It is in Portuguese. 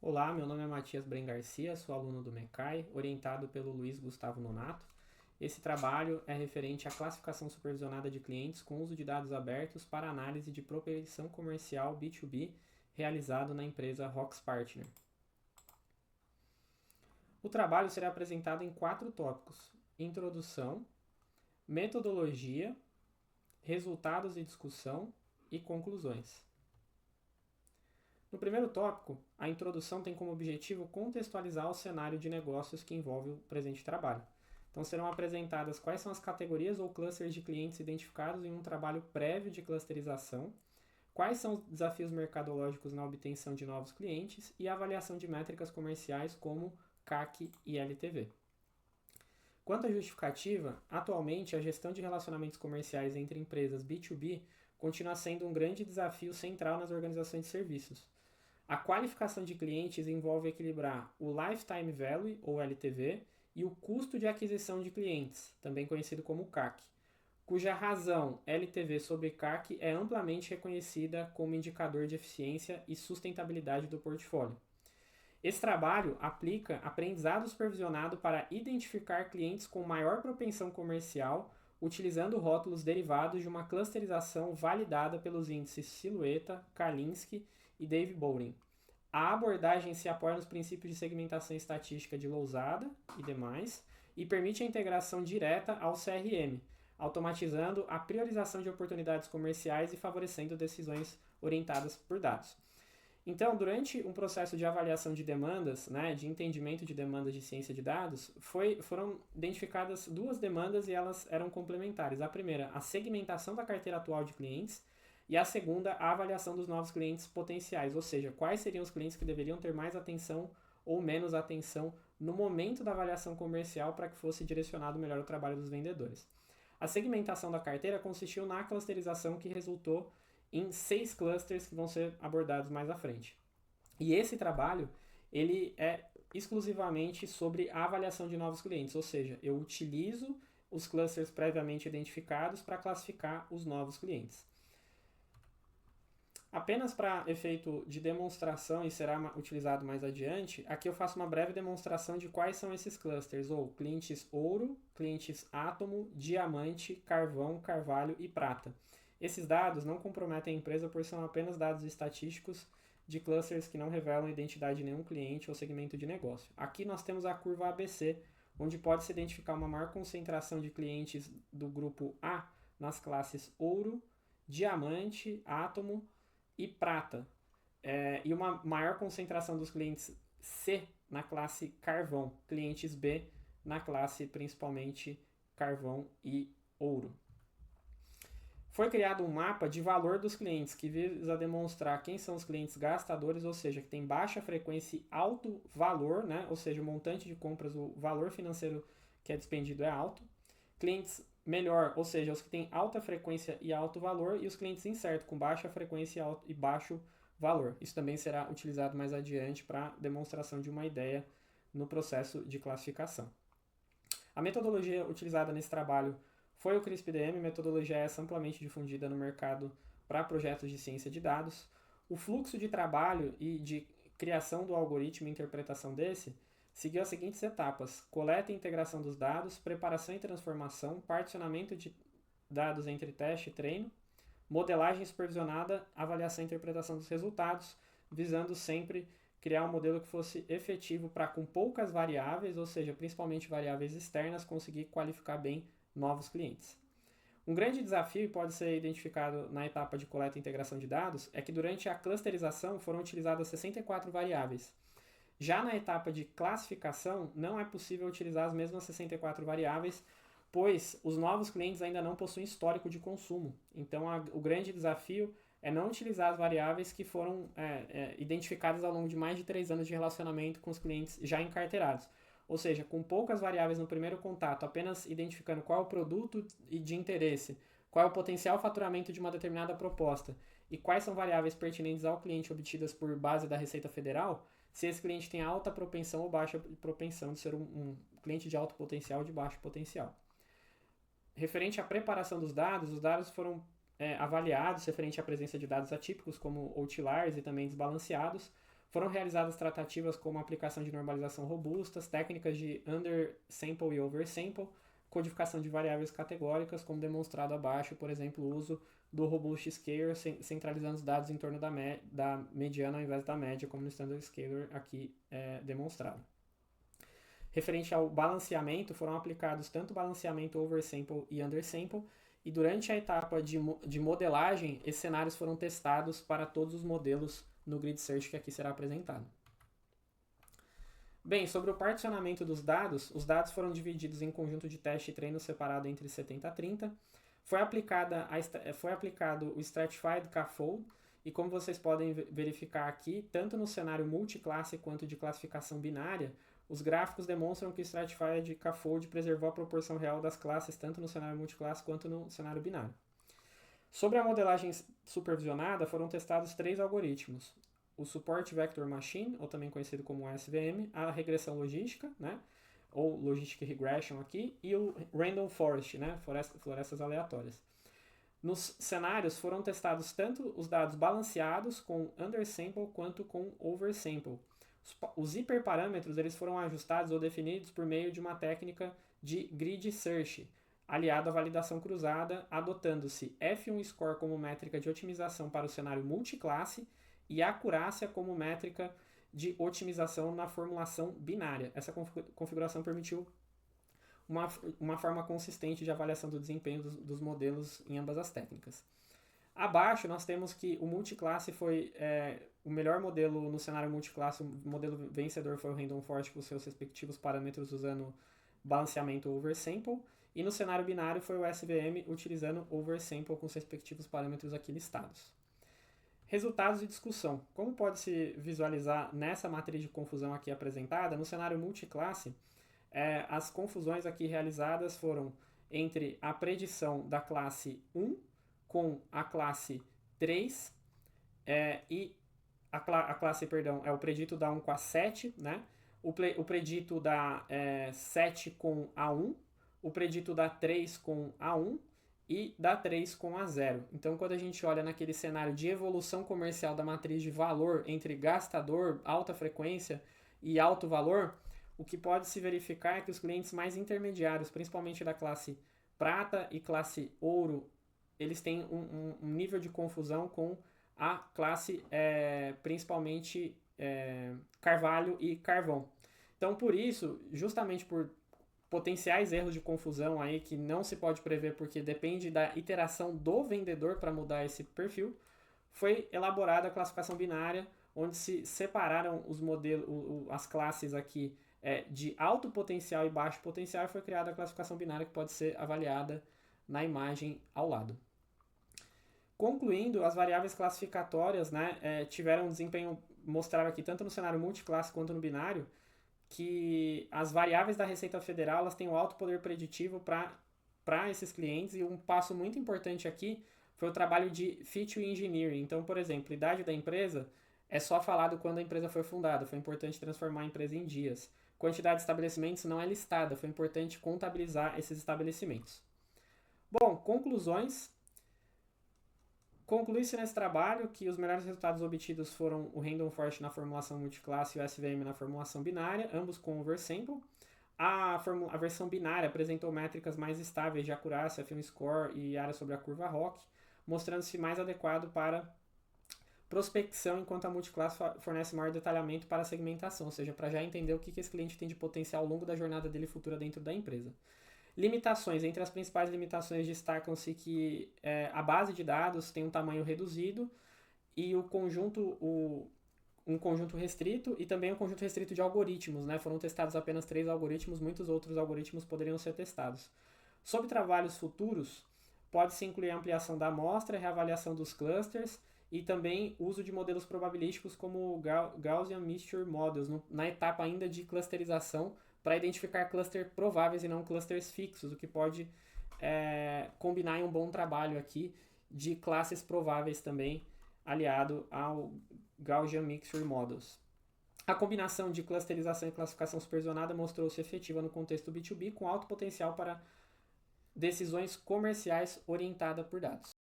Olá, meu nome é Matias Bren Garcia, sou aluno do MECAI, orientado pelo Luiz Gustavo Nonato. Esse trabalho é referente à classificação supervisionada de clientes com uso de dados abertos para análise de propensão comercial B2B realizado na empresa Rox Partner. O trabalho será apresentado em 4 tópicos: introdução, metodologia, resultados e discussão e conclusões. No primeiro tópico, a introdução tem como objetivo contextualizar o cenário de negócios que envolve o presente trabalho. Então serão apresentadas quais são as categorias ou clusters de clientes identificados em um trabalho prévio de clusterização, quais são os desafios mercadológicos na obtenção de novos clientes e a avaliação de métricas comerciais como CAC e LTV. Quanto à justificativa, atualmente a gestão de relacionamentos comerciais entre empresas B2B continua sendo um grande desafio central nas organizações de serviços. A qualificação de clientes envolve equilibrar o Lifetime Value, ou LTV, e o custo de aquisição de clientes, também conhecido como CAC, cuja razão LTV sobre CAC é amplamente reconhecida como indicador de eficiência e sustentabilidade do portfólio. Esse trabalho aplica aprendizado supervisionado para identificar clientes com maior propensão comercial, utilizando rótulos derivados de uma clusterização validada pelos índices Silhueta, Kalinske e Dave Bowring. A abordagem se apoia nos princípios de segmentação estatística de Lousada e demais e permite a integração direta ao CRM, automatizando a priorização de oportunidades comerciais e favorecendo decisões orientadas por dados. Então, durante um processo de avaliação de demandas, de entendimento de demandas de ciência de dados, foram identificadas 2 demandas e elas eram complementares. A primeira, a segmentação da carteira atual de clientes, e a segunda, a avaliação dos novos clientes potenciais, ou seja, quais seriam os clientes que deveriam ter mais atenção ou menos atenção no momento da avaliação comercial para que fosse direcionado melhor o trabalho dos vendedores. A segmentação da carteira consistiu na clusterização que resultou em 6 clusters que vão ser abordados mais à frente. E esse trabalho, ele é exclusivamente sobre a avaliação de novos clientes, ou seja, eu utilizo os clusters previamente identificados para classificar os novos clientes. Apenas para efeito de demonstração e será utilizado mais adiante, aqui eu faço uma breve demonstração de quais são esses clusters, ou clientes ouro, clientes átomo, diamante, carvão, carvalho e prata. Esses dados não comprometem a empresa por são apenas dados estatísticos de clusters que não revelam a identidade de nenhum cliente ou segmento de negócio. Aqui nós temos a curva ABC, onde pode-se identificar uma maior concentração de clientes do grupo A nas classes ouro, diamante, átomo e prata, e uma maior concentração dos clientes C na classe carvão, clientes B na classe principalmente carvão e ouro. Foi criado um mapa de valor dos clientes que visa demonstrar quem são os clientes gastadores, ou seja, que tem baixa frequência e alto valor, ou seja, o montante de compras, o valor financeiro que é despendido é alto. Clientes melhor, ou seja, os que têm alta frequência e alto valor, e os clientes incertos, com baixa frequência e baixo valor. Isso também será utilizado mais adiante para demonstração de uma ideia no processo de classificação. A metodologia utilizada nesse trabalho foi o CRISP-DM, metodologia essa amplamente difundida no mercado para projetos de ciência de dados. O fluxo de trabalho e de criação do algoritmo e interpretação desse seguiu as seguintes etapas: coleta e integração dos dados, preparação e transformação, particionamento de dados entre teste e treino, modelagem supervisionada, avaliação e interpretação dos resultados, visando sempre criar um modelo que fosse efetivo para, com poucas variáveis, ou seja, principalmente variáveis externas, conseguir qualificar bem novos clientes. Um grande desafio, pode ser identificado na etapa de coleta e integração de dados, é que durante a clusterização foram utilizadas 64 variáveis. Já na etapa de classificação, não é possível utilizar as mesmas 64 variáveis, pois os novos clientes ainda não possuem histórico de consumo. Então, o grande desafio é não utilizar as variáveis que foram identificadas ao longo de mais de 3 anos de relacionamento com os clientes já encarteirados. Ou seja, com poucas variáveis no primeiro contato, apenas identificando qual é o produto de interesse, qual é o potencial faturamento de uma determinada proposta e quais são variáveis pertinentes ao cliente obtidas por base da Receita Federal, se esse cliente tem alta propensão ou baixa propensão de ser um cliente de alto potencial ou de baixo potencial. Referente à preparação dos dados, os dados foram avaliados referente à presença de dados atípicos, como outliers e também desbalanceados. Foram realizadas tratativas como aplicação de normalização robustas, técnicas de undersample e oversample, codificação de variáveis categóricas, como demonstrado abaixo, por exemplo, o uso do Robust Scaler, centralizando os dados em torno da mediana ao invés da média, como no Standard Scaler aqui demonstrado. Referente ao balanceamento, foram aplicados tanto balanceamento oversample e undersample, e durante a etapa de modelagem, esses cenários foram testados para todos os modelos no Grid Search que aqui será apresentado. Bem, sobre o particionamento dos dados, os dados foram divididos em conjunto de teste e treino separado entre 70 a 30. Foi aplicado o Stratified K-Fold, e como vocês podem verificar aqui, tanto no cenário multiclasse quanto de classificação binária, os gráficos demonstram que o Stratified K-Fold preservou a proporção real das classes tanto no cenário multiclasse quanto no cenário binário. Sobre a modelagem supervisionada, foram testados 3 algoritmos. O Support Vector Machine, ou também conhecido como SVM, a regressão logística, né, ou Logistic Regression aqui, e o Random Forest, né, florestas aleatórias. Nos cenários foram testados tanto os dados balanceados com undersample quanto com oversample. Os hiperparâmetros eles foram ajustados ou definidos por meio de uma técnica de grid search, aliado à validação cruzada, adotando-se F1 score como métrica de otimização para o cenário multiclasse e acurácia como métrica de otimização na formulação binária. Essa configuração permitiu uma forma consistente de avaliação do desempenho dos modelos em ambas as técnicas. Abaixo nós temos que o multiclasse foi o melhor modelo no cenário multiclasse, o modelo vencedor foi o Random Forest com seus respectivos parâmetros usando balanceamento oversample, e no cenário binário foi o SVM utilizando oversample com seus respectivos parâmetros aqui listados. Resultados de discussão. Como pode se visualizar nessa matriz de confusão aqui apresentada, no cenário multiclasse, as confusões aqui realizadas foram entre a predição da classe 1 com a classe 3 e a classe, perdão, é o predito da 1 com a 7, né? O predito da 7 com a 1, o predito da 3 com a 1 e da 3 com a 0. Então, quando a gente olha naquele cenário de evolução comercial da matriz de valor entre gastador, alta frequência e alto valor, o que pode se verificar é que os clientes mais intermediários, principalmente da classe prata e classe ouro, eles têm um nível de confusão com a classe, principalmente, carvalho e carvão. Então, por isso, justamente por potenciais erros de confusão aí que não se pode prever porque depende da iteração do vendedor para mudar esse perfil, foi elaborada a classificação binária, onde se separaram os modelos, as classes aqui de alto potencial e baixo potencial, e foi criada a classificação binária que pode ser avaliada na imagem ao lado. Concluindo, as variáveis classificatórias, né, tiveram um desempenho, mostraram aqui tanto no cenário multiclasse quanto no binário, que as variáveis da Receita Federal elas têm um alto poder preditivo para esses clientes, e um passo muito importante aqui foi o trabalho de feature engineering. Então, por exemplo, idade da empresa é só falado quando a empresa foi fundada, foi importante transformar a empresa em dias. Quantidade de estabelecimentos não é listada, foi importante contabilizar esses estabelecimentos. Bom, conclusões. Conclui-se nesse trabalho que os melhores resultados obtidos foram o Random Forest na formulação multiclasse e o SVM na formulação binária, ambos com oversample. A versão binária apresentou métricas mais estáveis de acurácia, F1 score e área sobre a curva ROC, mostrando-se mais adequado para prospecção, enquanto a multiclasse fornece maior detalhamento para a segmentação, ou seja, para já entender o que esse cliente tem de potencial ao longo da jornada dele futura dentro da empresa. Limitações. Entre as principais limitações destacam-se que a base de dados tem um tamanho reduzido e um conjunto restrito, e também um conjunto restrito de algoritmos, né? Foram testados apenas 3 algoritmos, muitos outros algoritmos poderiam ser testados. Sobre trabalhos futuros, pode-se incluir a ampliação da amostra, reavaliação dos clusters e também uso de modelos probabilísticos como Gaussian Mixture Models, na etapa ainda de clusterização, para identificar clusters prováveis e não clusters fixos, o que pode combinar em um bom trabalho aqui de classes prováveis também, aliado ao Gaussian Mixture Models. A combinação de clusterização e classificação supervisionada mostrou-se efetiva no contexto B2B, com alto potencial para decisões comerciais orientadas por dados.